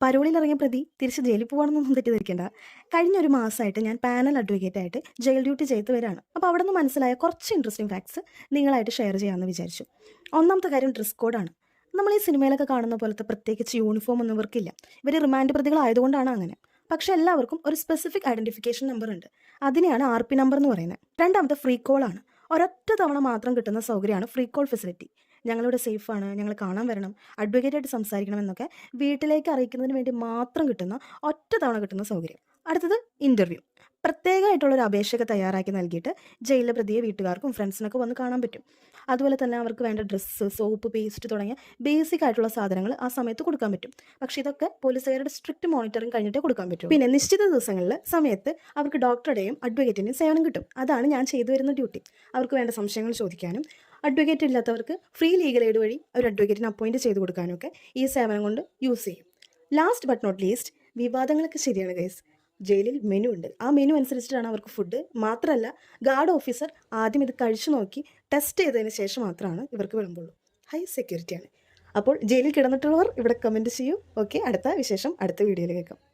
പരോളിലിറങ്ങിയ പ്രതി തിരിച്ച് ജയിലിൽ പോകണമെന്നൊന്നും തെറ്റിദ്ധരിക്കേണ്ട. കഴിഞ്ഞ ഒരു മാസമായിട്ട് ഞാൻ പാനൽ അഡ്വക്കേറ്റായിട്ട് ജയിൽ ഡ്യൂട്ടി ചെയ്ത് വരികയാണ്. അപ്പോൾ അവിടെ നിന്ന് മനസ്സിലായ കുറച്ച് ഇൻട്രസ്റ്റിംഗ് ഫാക്ട്സ് നിങ്ങളായിട്ട് ഷെയർ ചെയ്യാമെന്ന് വിചാരിച്ചു. ഒന്നാമത്തെ കാര്യം ഡ്രസ് കോഡാണ്. നമ്മൾ ഈ സിനിമയിലൊക്കെ കാണുന്ന പോലത്തെ പ്രത്യേകിച്ച് യൂണിഫോം ഒന്നും ഇവർക്കില്ല. ഇവർ റിമാൻഡ് പ്രതികളായതുകൊണ്ടാണ് അങ്ങനെ. പക്ഷെ എല്ലാവർക്കും ഒരു സ്പെസിഫിക് ഐഡന്റിഫിക്കേഷൻ നമ്പർ ഉണ്ട്. അതിനെയാണ് RP നമ്പർ എന്ന് പറയുന്നത്. രണ്ടാമത്തെ ഫ്രീ കോൾ ആണ്. ഒരൊറ്റ തവണ മാത്രം കിട്ടുന്ന സൗകര്യമാണ് ഫ്രീ കോൾ ഫെസിലിറ്റി. ഞങ്ങളിവിടെ സേഫാണ്, ഞങ്ങൾ കാണാൻ വരണം, അഡ്വക്കേറ്റായിട്ട് സംസാരിക്കണം എന്നൊക്കെ വീട്ടിലേക്ക് അറിയിക്കുന്നതിന് വേണ്ടി മാത്രം കിട്ടുന്ന ഒറ്റ തവണ കിട്ടുന്ന സൗകര്യം. അടുത്തത് ഇൻ്റർവ്യൂ. പ്രത്യേകമായിട്ടുള്ളൊരു അപേക്ഷയൊക്കെ തയ്യാറാക്കി നൽകിയിട്ട് ജയിലിലെ പ്രതിയെ വീട്ടുകാർക്കും ഫ്രണ്ട്സിനൊക്കെ വന്ന് കാണാൻ പറ്റും. അതുപോലെ തന്നെ അവർക്ക് വേണ്ട ഡ്രസ്സ്, സോപ്പ്, പേസ്റ്റ് തുടങ്ങിയ ബേസിക് ആയിട്ടുള്ള സാധനങ്ങൾ ആ സമയത്ത് കൊടുക്കാൻ പറ്റും. പക്ഷേ ഇതൊക്കെ പോലീസുകാരുടെ സ്ട്രിക്റ്റ് മോണിറ്ററിംഗ് കഴിഞ്ഞിട്ടേ കൊടുക്കാൻ പറ്റും. പിന്നെ നിശ്ചിത ദിവസങ്ങളിൽ സമയത്ത് അവർക്ക് ഡോക്ടറുടെയും അഡ്വക്കേറ്റിൻ്റെയും സേവനം കിട്ടും. അതാണ് ഞാൻ ചെയ്തു വരുന്ന ഡ്യൂട്ടി. അവർക്ക് വേണ്ട സംശയങ്ങൾ ചോദിക്കാനും അഡ്വക്കേറ്റ് ഇല്ലാത്തവർക്ക് ഫ്രീ ലീഗൽ എയ്ഡ് വഴി ഒരു അഡ്വക്കേറ്റിനെ അപ്പോയിൻറ്റ് ചെയ്ത് കൊടുക്കാനും ഒക്കെ ഈ സേവനം കൊണ്ട് യൂസ് ചെയ്യും. ലാസ്റ്റ് ബട്ട് നോട്ട് ലീസ്റ്റ്, വിവാദങ്ങളൊക്കെ ശരിയാണ് ഗൈസ്. ജയിലിൽ മെനു ഉണ്ട്. ആ മെനു അനുസരിച്ചിട്ടാണ് അവർക്ക് ഫുഡ്. മാത്രമല്ല, ഗാർഡ് ഓഫീസർ ആദ്യം ഇത് കഴിച്ചു നോക്കി ടെസ്റ്റ് ചെയ്തതിന് ശേഷം മാത്രമാണ് ഇവർക്ക് വിളമ്പുള്ളൂ. ഹൈ സെക്യൂരിറ്റിയാണ്. അപ്പോൾ ജയിലിൽ കിടന്നിട്ടുള്ളവർ ഇവിടെ കമൻറ്റ് ചെയ്യൂ. ഓക്കെ, അടുത്ത വിശേഷം അടുത്ത വീഡിയോയിൽ കേൾക്കാം.